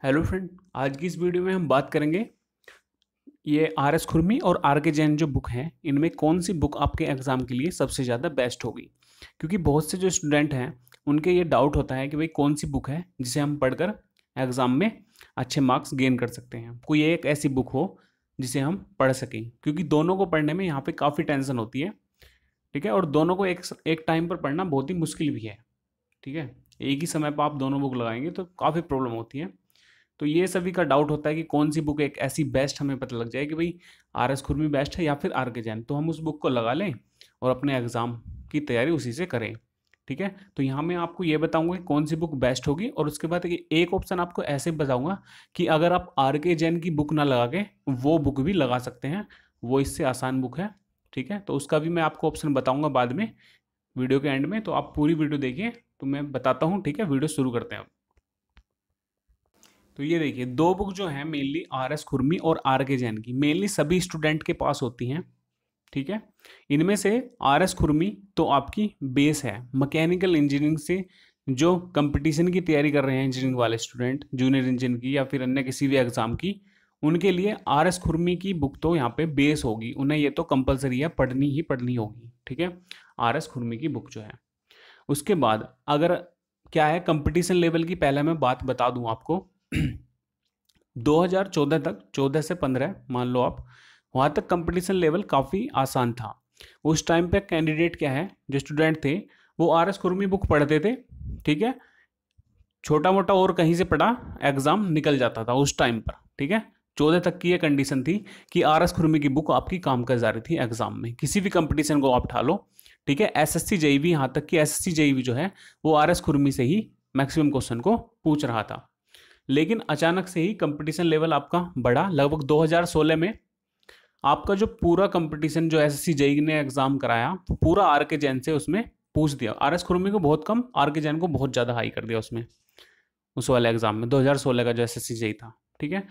Hello friend. आज की इस वीडियो में हम बात करेंगे ये आर एस खुरमी और आर के जैन जो बुक हैं इनमें कौन सी बुक आपके एग्ज़ाम के लिए सबसे ज़्यादा बेस्ट होगी। क्योंकि बहुत से जो स्टूडेंट हैं उनके ये डाउट होता है कि भाई कौन सी बुक है जिसे हम पढ़कर एग्ज़ाम में अच्छे मार्क्स गेन कर सकते हैं। कोई एक ऐसी बुक हो जिसे हम पढ़ सकें, क्योंकि दोनों को पढ़ने में यहाँ पे काफ़ी टेंशन होती है। ठीक है, और दोनों को एक एक टाइम पर पढ़ना बहुत ही मुश्किल भी है। ठीक है, एक ही समय पर आप दोनों बुक लगाएंगे तो काफ़ी प्रॉब्लम होती है। तो ये सभी का डाउट होता है कि कौन सी बुक एक ऐसी बेस्ट हमें पता लग जाए कि भाई आर एस खुरमी बेस्ट है या फिर आर के जैन, तो हम उस बुक को लगा लें और अपने एग्ज़ाम की तैयारी उसी से करें। ठीक है, तो यहाँ मैं आपको ये बताऊंगा कि कौन सी बुक बेस्ट होगी, और उसके बाद एक ऑप्शन आपको ऐसे बताऊंगा कि अगर आप आर के जैन की बुक ना लगा के वो बुक भी लगा सकते हैं, वो इससे आसान बुक है। ठीक है, तो उसका भी मैं आपको ऑप्शन बताऊंगा बाद में वीडियो के एंड में, तो आप पूरी वीडियो देखिए तो मैं बताता हूँ। ठीक है, वीडियो शुरू करते हैं अब। तो ये देखिए, दो बुक जो है मेनली आर एस खुरमी और आर के जैन की मेनली सभी स्टूडेंट के पास होती हैं। ठीक है, इनमें से आर एस खुरमी तो आपकी बेस है मैकेनिकल इंजीनियरिंग से, जो कंपटीशन की तैयारी कर रहे हैं इंजीनियरिंग वाले स्टूडेंट, जूनियर इंजीनियरिंग की या फिर अन्य किसी भी एग्जाम की, उनके लिए आर एस खुरमी की बुक तो यहाँ पे बेस होगी, उन्हें ये तो कंपलसरी है, पढ़नी ही पढ़नी होगी। ठीक है, आर एस खुरमी की बुक जो है। उसके बाद अगर क्या है कंपटीशन लेवल की, पहले मैं बात बता दूं आपको 2014 तक, 14 से 15 मान लो आप, वहाँ तक कंपटीशन लेवल काफ़ी आसान था। उस टाइम पे कैंडिडेट क्या है, जो स्टूडेंट थे वो आर एस खुरमी बुक पढ़ते थे। ठीक है, छोटा मोटा और कहीं से पढ़ा एग्जाम निकल जाता था उस टाइम पर। ठीक है, 14 तक की ये कंडीशन थी कि आर एस खुरमी की बुक आपकी काम कर जा रही थी एग्जाम में, किसी भी कंपटीशन को आप उठा लो। ठीक है, एसएससी जेईवी, यहाँ तक कि एसएससी जेईवी जो है वो आर एस खुरमी से ही मैक्सिमम क्वेश्चन को पूछ रहा था। लेकिन अचानक से ही कंपटीशन लेवल आपका बढ़ा। लगभग 2016 में आपका जो पूरा कंपटीशन जो एसएससी जेईई ने एग्जाम कराया पूरा आर के जैन से उसमें पूछ दिया। आर एस खुरमी को बहुत कम, आर के जैन को बहुत ज़्यादा हाई कर दिया उसमें, उस वाले एग्जाम में 2016 का जो एसएससी जेईई था। ठीक है,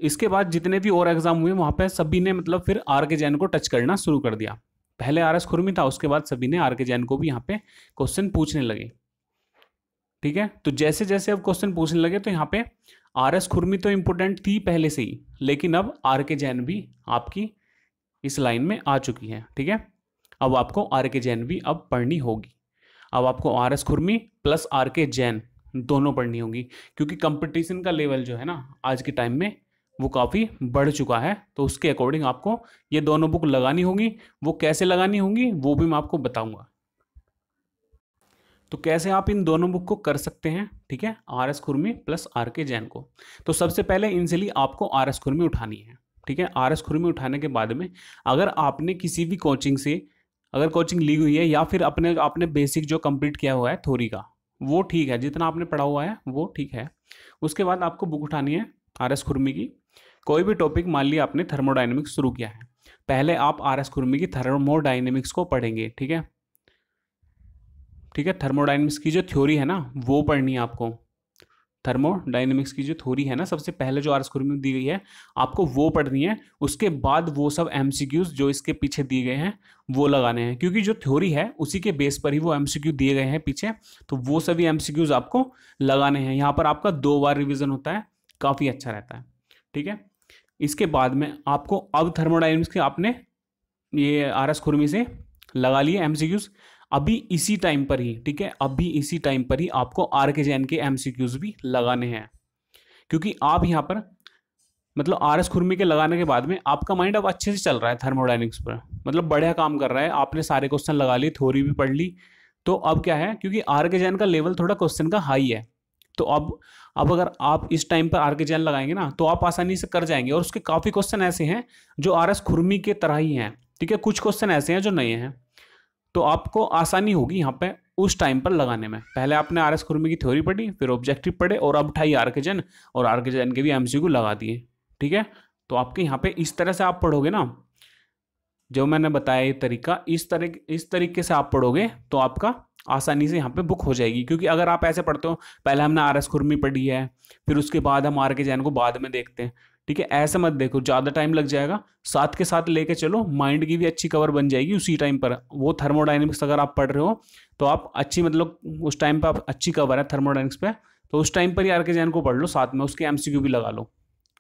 इसके बाद जितने भी और एग्जाम हुए वहां पे सभी ने मतलब फिर आर के जैन को टच करना शुरू कर दिया। पहले आर एस खुरमी था, उसके बाद सभी ने आर के जैन को भी यहाँ पे क्वेश्चन पूछने लगे। ठीक है, तो जैसे जैसे अब क्वेश्चन पूछने लगे तो यहाँ पे आर एस खुरमी तो इंपोर्टेंट थी पहले से ही, लेकिन अब आर के जैन भी आपकी इस लाइन में आ चुकी है। ठीक है, अब आपको आर के जैन भी अब पढ़नी होगी। अब आपको आर एस खुरमी प्लस आर के जैन दोनों पढ़नी होगी, क्योंकि कंपटीशन का लेवल जो है ना आज के टाइम में वो काफ़ी बढ़ चुका है। तो उसके अकॉर्डिंग आपको ये दोनों बुक लगानी होगी। वो कैसे लगानी होंगी वो भी मैं आपको बताऊंगा। तो कैसे आप इन दोनों बुक को कर सकते हैं, ठीक है, आर एस खुरमी प्लस आर के जैन को। तो सबसे पहले इनसे लिए आपको आर एस खुरमी उठानी है। ठीक है, आर एस खुरमी उठाने के बाद में अगर आपने किसी भी कोचिंग से अगर कोचिंग ली हुई है या फिर अपने आपने बेसिक जो कंप्लीट किया हुआ है थ्योरी का, वो ठीक है, जितना आपने पढ़ा हुआ है वो ठीक है। उसके बाद आपको बुक उठानी है आर एस खुरमी की। कोई भी टॉपिक, मान लिया आपने थर्मोडाइनमिक्स शुरू किया है, पहले आप आर एस खुरमी की थर्मोडाइनमिक्स को पढ़ेंगे। ठीक है, ठीक है, थर्मोडाइनमिक्स की जो थ्योरी है ना वो पढ़नी है आपको। थर्मोडाइनमिक्स की जो थ्योरी है ना, सबसे पहले जो आर एस खुरमी में दी गई है आपको वो पढ़नी है। उसके बाद वो सब एमसीक्यूज जो इसके पीछे दिए गए हैं वो लगाने हैं, क्योंकि जो थ्योरी है उसी के बेस पर ही वो एमसीक्यू दिए गए हैं पीछे। तो वो सभी एमसीक्यूज आपको लगाने हैं। यहाँ पर आपका 2 बार रिविजन होता है, काफ़ी अच्छा रहता है। ठीक है, इसके बाद में आपको अब थर्मोडाइनमिक्स के आपने ये आर एस खुरमी से लगा लिए एमसीक्यूज। अभी इसी टाइम पर ही, ठीक है, अभी इसी टाइम पर ही आपको आर के जैन के एमसीक्यूज भी लगाने हैं, क्योंकि आप यहाँ पर मतलब आर एस खुरमी के लगाने के बाद में आपका माइंड अब अच्छे से चल रहा है थर्मोडाइनमिक्स पर, मतलब बढ़िया काम कर रहा है। आपने सारे क्वेश्चन लगा लिए, थ्योरी भी पढ़ ली। तो अब क्या है, क्योंकि आर के जैन का लेवल थोड़ा क्वेश्चन का हाई है, तो अब अगर आप इस टाइम पर आर के जैन लगाएंगे ना तो आप आसानी से कर जाएंगे। और उसके काफ़ी क्वेश्चन ऐसे हैं जो आर एस खुरमी के तरह ही हैं। ठीक है, कुछ क्वेश्चन ऐसे हैं जो नए हैं, तो आपको आसानी होगी यहाँ पे उस टाइम पर लगाने में। पहले आपने आर एस खुरमी की थ्योरी पढ़ी, फिर ऑब्जेक्टिव पढ़े, और अब उठाई आर के जैन, और आर के जैन के भी एमसीक्यू लगा दिए। ठीक है, तो आपके यहाँ पे इस तरह से आप पढ़ोगे ना, जो मैंने बताया ये तरीका, इस तरीके से आप पढ़ोगे तो आपका आसानी से यहाँ पे बुक हो जाएगी। क्योंकि अगर आप ऐसे पढ़ते हो, पहले हमने आर एस खुरमी पढ़ी है फिर उसके बाद हम आर के जैन को बाद में देखते हैं, ठीक है, ऐसे मत देखो, ज़्यादा टाइम लग जाएगा। साथ के साथ लेके चलो, माइंड की भी अच्छी कवर बन जाएगी उसी टाइम पर। वो थर्मोडाइनमिक्स अगर आप पढ़ रहे हो तो आप अच्छी, मतलब उस टाइम पर आप अच्छी कवर है थर्मोडाइनमिक्स पे, तो उस टाइम पर ही आर के जैन को पढ़ लो, साथ में उसके एमसीक्यू भी लगा लो,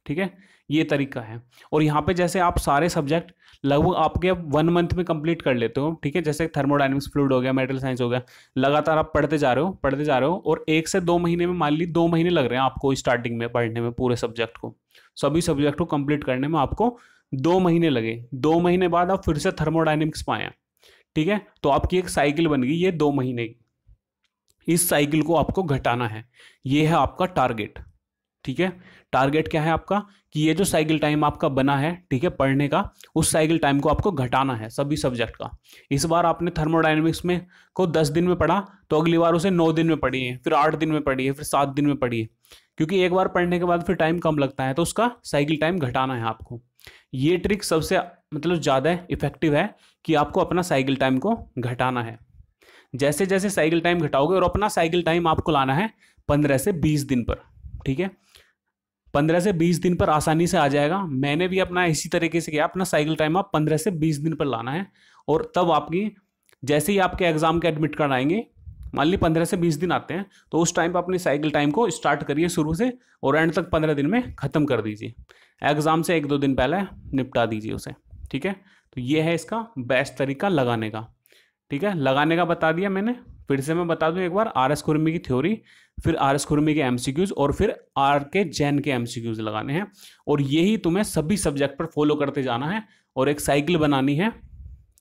ठीक है, ये तरीका है। और यहाँ पे जैसे आप सारे सब्जेक्ट लगभग आपके अब 1 मंथ में कंप्लीट कर लेते हो, ठीक है, जैसे थर्मोडायनेमिक्स, फ्लूइड हो गया, मेटल साइंस हो गया, लगातार आप पढ़ते जा रहे हो पढ़ते जा रहे हो, और 1 से 2 महीने में, मान ली 2 महीने लग रहे हैं आपको स्टार्टिंग में पढ़ने में, पूरे सब्जेक्ट को, सभी सब्जेक्ट को कंप्लीट करने में आपको 2 महीने लगे। 2 महीने बाद आप फिर से थर्मोडायनेमिक्स पाए, ठीक है, तो आपकी एक साइकिल बन गई ये 2 महीने की। इस साइकिल को आपको घटाना है, ये है आपका टारगेट, ठीक है। टारगेट क्या है आपका, कि ये जो साइकिल टाइम आपका बना है, ठीक है, पढ़ने का, उस साइकिल टाइम को आपको घटाना है सभी सब्जेक्ट का। इस बार आपने थर्मोडायनेमिक्स में को 10 दिन में पढ़ा, तो अगली बार उसे 9 दिन में पढ़िए, फिर 8 दिन में पढ़िए, फिर 7 दिन में पढ़िए, क्योंकि एक बार पढ़ने के बाद फिर टाइम कम लगता है, तो उसका साइकिल टाइम घटाना है आपको। ये ट्रिक सबसे मतलब ज़्यादा इफेक्टिव है कि आपको अपना साइकिल टाइम को घटाना है। जैसे जैसे साइकिल टाइम घटाओगे, और अपना साइकिल टाइम आपको लाना है 15 से 20 दिन पर, ठीक है, 15 से 20 दिन पर आसानी से आ जाएगा। मैंने भी अपना इसी तरीके से किया, अपना साइकिल टाइम आप 15 से 20 दिन पर लाना है, और तब आपकी जैसे ही आपके एग्जाम के एडमिट कार्ड आएंगे, मान ली 15 से 20 दिन आते हैं, तो उस टाइम पर अपनी साइकिल टाइम को स्टार्ट करिए शुरू से, और एंड तक 15 दिन में ख़त्म कर दीजिए। एग्जाम से 1-2 दिन पहले निपटा दीजिए उसे, ठीक है। तो ये है इसका बेस्ट तरीका लगाने का, ठीक है। लगाने का बता दिया मैंने, फिर से मैं बता दूं एक बार, आर एस खुरमी की थ्योरी, फिर आर एस खुरमी के एमसीक्यूज, और फिर आर के जैन के एमसीक्यूज लगाने हैं, और यही तुम्हें सभी सब्जेक्ट पर फॉलो करते जाना है, और एक साइकिल बनानी है,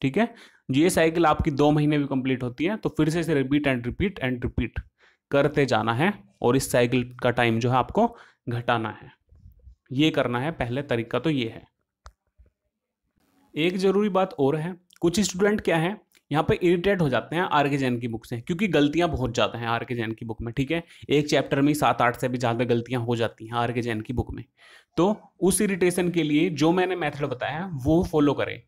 ठीक है। ये साइकिल आपकी 2 महीने भी कंप्लीट होती है, तो फिर से इसे repeat and repeat and repeat करते जाना है, और इस साइकिल का टाइम जो है आपको घटाना है। ये करना है, पहले तरीका तो ये है। एक जरूरी बात और है, कुछ स्टूडेंट क्या है, यहाँ पे इरिटेट हो जाते हैं आर के जैन की बुक से, क्योंकि गलतियां बहुत ज़्यादा हैं आर के जैन की बुक में, ठीक है। एक चैप्टर में 7-8 से भी ज़्यादा गलतियां हो जाती हैं आर के जैन की बुक में। तो उस इरिटेशन के लिए जो मैंने मेथड बताया है वो फॉलो करें।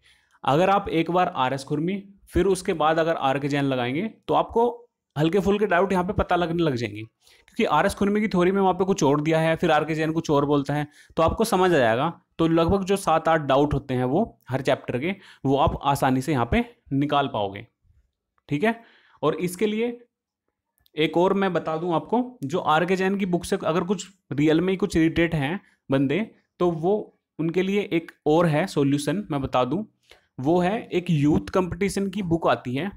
अगर आप एक बार आर एस खुरमी, फिर उसके बाद अगर आर के जैन लगाएंगे, तो आपको हल्के फुल्के डाउट यहाँ पे पता लगने लग जाएंगे, क्योंकि आर एस खुरमी की थ्योरी में वहाँ पे कुछ और दिया है, फिर आर के जैन कुछ और बोलता है, तो आपको समझ आ जाएगा। तो लगभग जो 7-8 डाउट होते हैं वो हर चैप्टर के, वो आप आसानी से यहाँ पे निकाल पाओगे, ठीक है। और इसके लिए एक और मैं बता दूं आपको, जो आर के जैन की बुक से अगर कुछ रियल में ही कुछ इरिटेट हैं बंदे, तो वो उनके लिए एक और है सॉल्यूशन, मैं बता दूं। वो है एक यूथ कंपटीशन की बुक आती है,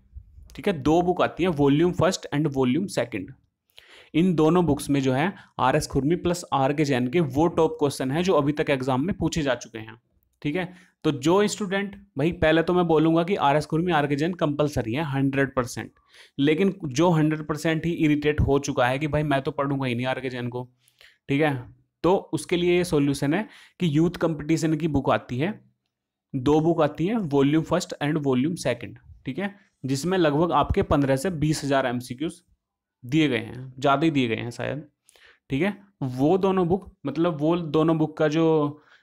ठीक है, 2 बुक आती है, वॉल्यूम 1 एंड वॉल्यूम 2। इन दोनों बुक्स में जो है आर एस खुरमी प्लस आर के जैन के वो टॉप क्वेश्चन है जो अभी तक एग्जाम में पूछे जा चुके हैं, ठीक है। तो जो स्टूडेंट, भाई पहले तो मैं बोलूंगा कि आर एस खुरमी आर के जैन कंपलसरी है 100%, लेकिन जो 100% ही इरिटेट हो चुका है कि भाई मैं तो पढ़ूंगा ही नहीं आर के जैन को, ठीक है, तो उसके लिए ये सॉल्यूशन है कि यूथ कंपटीशन की बुक आती है, 2 बुक आती है, वॉल्यूम 1 एंड वॉल्यूम 2, ठीक है, जिसमें लगभग आपके 15 से 20 हजार एमसीक्यूज दिए गए हैं, ज़्यादा ही दिए गए हैं शायद, ठीक है। वो दोनों बुक, मतलब वो दोनों बुक का जो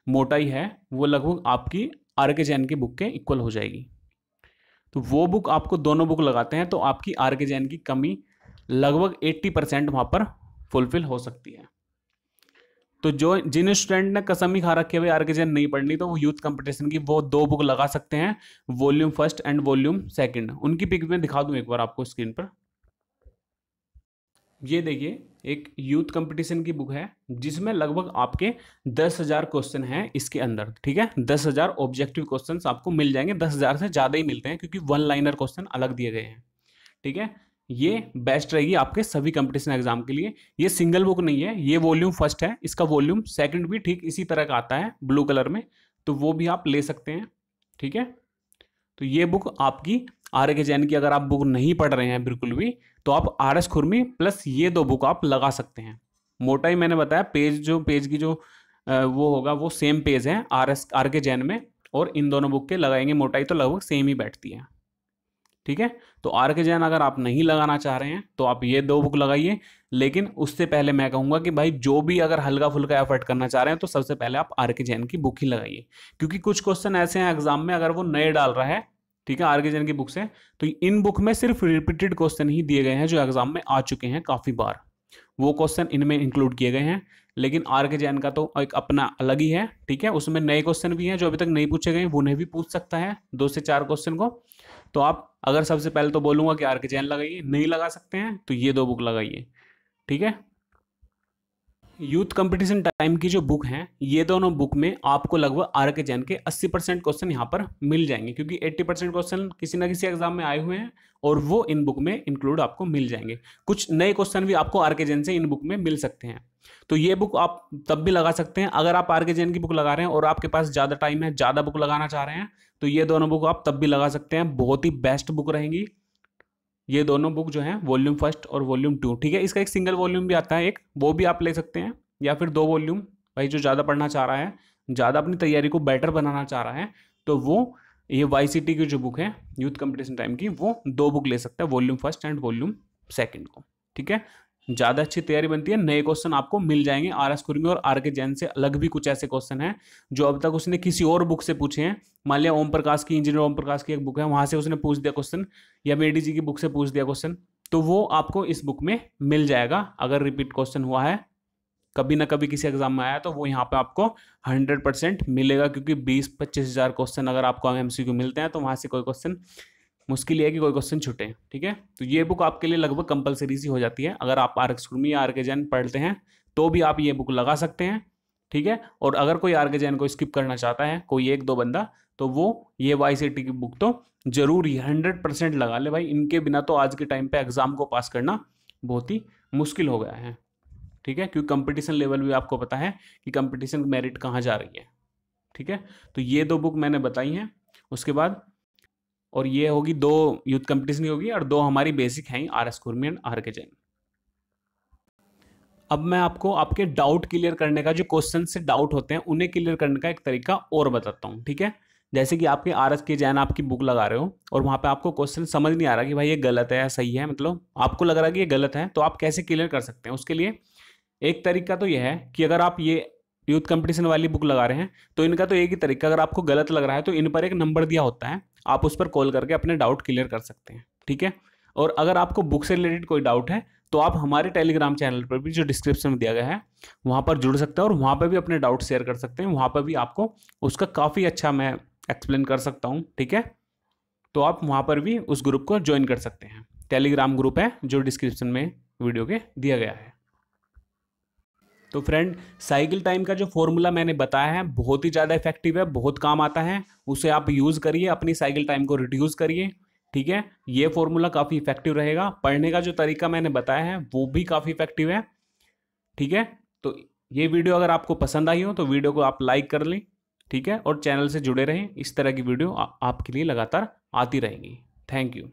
मोटाई है वो लगभग आपकी आर के जैन की बुक के इक्वल हो जाएगी। तो वो बुक आपको, दोनों बुक लगाते हैं तो आपकी आर के जैन की कमी लगभग 80% वहाँ पर फुलफिल हो सकती है। तो जो जिन स्टूडेंट ने कसम ही खा रखी है भाई आर के जैन नहीं पढ़नी, तो वो यूथ कंपटीशन की वो 2 बुक लगा सकते हैं, वॉल्यूम 1 एंड वॉल्यूम 2। उनकी पिक में दिखा दूं एक बार आपको स्क्रीन पर। ये देखिए, एक यूथ कंपटीशन की बुक है जिसमें लगभग आपके 10,000 क्वेश्चन हैं इसके अंदर, ठीक है। 10,000 ऑब्जेक्टिव क्वेश्चंस आपको मिल जाएंगे, 10,000 से ज़्यादा ही मिलते हैं क्योंकि 1 लाइनर क्वेश्चन अलग दिए गए हैं, ठीक है। ये बेस्ट रहेगी आपके सभी कंपटीशन एग्जाम के लिए। ये सिंगल बुक नहीं है, ये वॉल्यूम 1 है, इसका वॉल्यूम 2 भी ठीक इसी तरह का आता है ब्लू कलर में, तो वो भी आप ले सकते हैं, ठीक है। तो ये बुक आपकी आर के जैन की, अगर आप बुक नहीं पढ़ रहे हैं बिल्कुल भी, तो आप आर एस खुरमी प्लस ये 2 बुक आप लगा सकते हैं। मोटाई मैंने बताया, पेज की जो वो होगा वो सेम पेज है आर के जैन में, और इन दोनों बुक के लगाएंगे मोटाई तो लगभग सेम ही बैठती है, ठीक है। तो आर के जैन अगर आप नहीं लगाना चाह रहे हैं तो आप ये 2 बुक लगाइए, लेकिन उससे पहले मैं कहूंगा कि भाई जो भी अगर हल्का फुल्का एफर्ट करना चाह रहे हैं तो सबसे पहले आप आर के जैन की बुक ही लगाइए, क्योंकि कुछ क्वेश्चन ऐसे हैं एग्जाम में अगर वो नए डाल रहा है, ठीक है, आर के जैन की बुक से, तो इन बुक में सिर्फ रिपीटेड क्वेश्चन ही दिए गए हैं जो एग्जाम में आ चुके हैं काफ़ी बार, वो क्वेश्चन इनमें इंक्लूड किए गए हैं। लेकिन आर के जैन का तो एक अपना अलग ही है, ठीक है, उसमें नए क्वेश्चन भी हैं जो अभी तक नहीं पूछे गए, वो उन्हें भी पूछ सकता है 2 से 4 क्वेश्चन को। तो आप अगर सबसे पहले तो बोलूंगा कि आर के जैन लगाइए, नहीं लगा सकते हैं तो ये 2 बुक लगाइए, ठीक है। यूथ कंपटीशन टाइम की जो बुक है, ये दोनों बुक में आपको लगभग आर के जैन के 80% क्वेश्चन यहाँ पर मिल जाएंगे, क्योंकि 80% क्वेश्चन किसी ना किसी एग्जाम में आए हुए हैं और वो इन बुक में इंक्लूड आपको मिल जाएंगे। कुछ नए क्वेश्चन भी आपको आर के जैन से इन बुक में मिल सकते हैं। तो ये बुक आप तब भी लगा सकते हैं अगर आप आर के जैन की बुक लगा रहे हैं और आपके पास ज़्यादा टाइम है, ज़्यादा बुक लगाना चाह रहे हैं, तो ये दोनों बुक आप तब भी लगा सकते हैं। बहुत ही बेस्ट बुक रहेंगी ये दोनों बुक जो है, वॉल्यूम 1 और वॉल्यूम 2। ठीक है, इसका एक सिंगल वॉल्यूम भी आता है एक, वो भी आप ले सकते हैं, या फिर 2 वॉल्यूम। भाई जो ज़्यादा पढ़ना चाह रहा है, ज़्यादा अपनी तैयारी को बेटर बनाना चाह रहा है, तो वो ये YCT की जो बुक है यूथ कंपटीशन टाइम की, वो 2 बुक ले सकता है, वॉल्यूम 1 एंड वॉल्यूम 2 को। ठीक है, ज़्यादा अच्छी तैयारी बनती है, नए क्वेश्चन आपको मिल जाएंगे। RS खुरमी और आर के जैन से अलग भी कुछ ऐसे क्वेश्चन हैं जो अब तक उसने किसी और बुक से पूछे हैं। मान लिया ओम प्रकाश की, इंजीनियर ओम प्रकाश की एक बुक है, वहां से उसने पूछ दिया क्वेश्चन, या मेडी जी की बुक से पूछ दिया क्वेश्चन, तो वो आपको इस बुक में मिल जाएगा। अगर रिपीट क्वेश्चन हुआ है कभी ना कभी किसी एग्जाम में आया, तो वो यहाँ पे आपको 100% मिलेगा, क्योंकि 20-25 हज़ार क्वेश्चन अगर आपको MCQ मिलते हैं तो वहां से कोई क्वेश्चन, मुश्किल है कि कोई क्वेश्चन छूटे। ठीक है, तो ये बुक आपके लिए लगभग कंपलसरी सी हो जाती है। अगर आप RS खुरमी या आर के जैन पढ़ते हैं तो भी आप ये बुक लगा सकते हैं। ठीक है, और अगर कोई आर के जैन को स्किप करना चाहता है, कोई 1-2 बंदा, तो वो ये YCT की बुक तो जरूर ही 100% लगा ले भाई। इनके बिना तो आज के टाइम पे एग्जाम को पास करना बहुत ही मुश्किल हो गया है। ठीक है, क्योंकि कंपटीशन लेवल भी आपको पता है कि कंपटीशन मेरिट कहाँ जा रही है। ठीक है, तो ये 2 बुक मैंने बताई हैं। उसके बाद, और ये होगी 2 यूथ कंपटीशन की होगी, और 2 हमारी बेसिक हैं RS खुरमी एंड आर के जैन। अब मैं आपको आपके डाउट क्लियर करने का, जो क्वेश्चन से डाउट होते हैं उन्हें क्लियर करने का एक तरीका और बताता हूँ। ठीक है, जैसे कि आपके RS के जैन आपकी बुक लगा रहे हो और वहां पे आपको क्वेश्चन समझ नहीं आ रहा कि भाई ये गलत है या सही है, मतलब आपको लग रहा है कि ये गलत है, तो आप कैसे क्लियर कर सकते हैं? उसके लिए एक तरीका तो यह है कि अगर आप ये यूथ कंपटीशन वाली बुक लगा रहे हैं, तो इनका तो एक ही तरीका, अगर आपको गलत लग रहा है तो इन पर एक नंबर दिया होता है, आप उस पर कॉल करके अपने डाउट क्लियर कर सकते हैं। ठीक है, और अगर आपको बुक से रिलेटेड कोई डाउट है तो आप हमारे टेलीग्राम चैनल पर भी, जो डिस्क्रिप्शन में दिया गया है, वहां पर जुड़ सकते हैं और वहां पर भी अपने डाउट शेयर कर सकते हैं। वहां पर भी आपको उसका काफ़ी अच्छा मैं एक्सप्लेन कर सकता हूँ। ठीक है, तो आप वहां पर भी उस ग्रुप को ज्वाइन कर सकते हैं। टेलीग्राम ग्रुप है जो डिस्क्रिप्शन में वीडियो के दिया गया है। तो फ्रेंड, साइकिल टाइम का जो फॉर्मूला मैंने बताया है बहुत ही ज़्यादा इफेक्टिव है, बहुत काम आता है, उसे आप यूज़ करिए, अपनी साइकिल टाइम को रिड्यूस करिए। ठीक है, ये फॉर्मूला काफ़ी इफेक्टिव रहेगा। पढ़ने का जो तरीका मैंने बताया है वो भी काफ़ी इफेक्टिव है। ठीक है, तो ये वीडियो अगर आपको पसंद आई हो तो वीडियो को आप लाइक कर लें। ठीक है, और चैनल से जुड़े रहें, इस तरह की वीडियो आपके लिए लगातार आती रहेंगी। Thank you.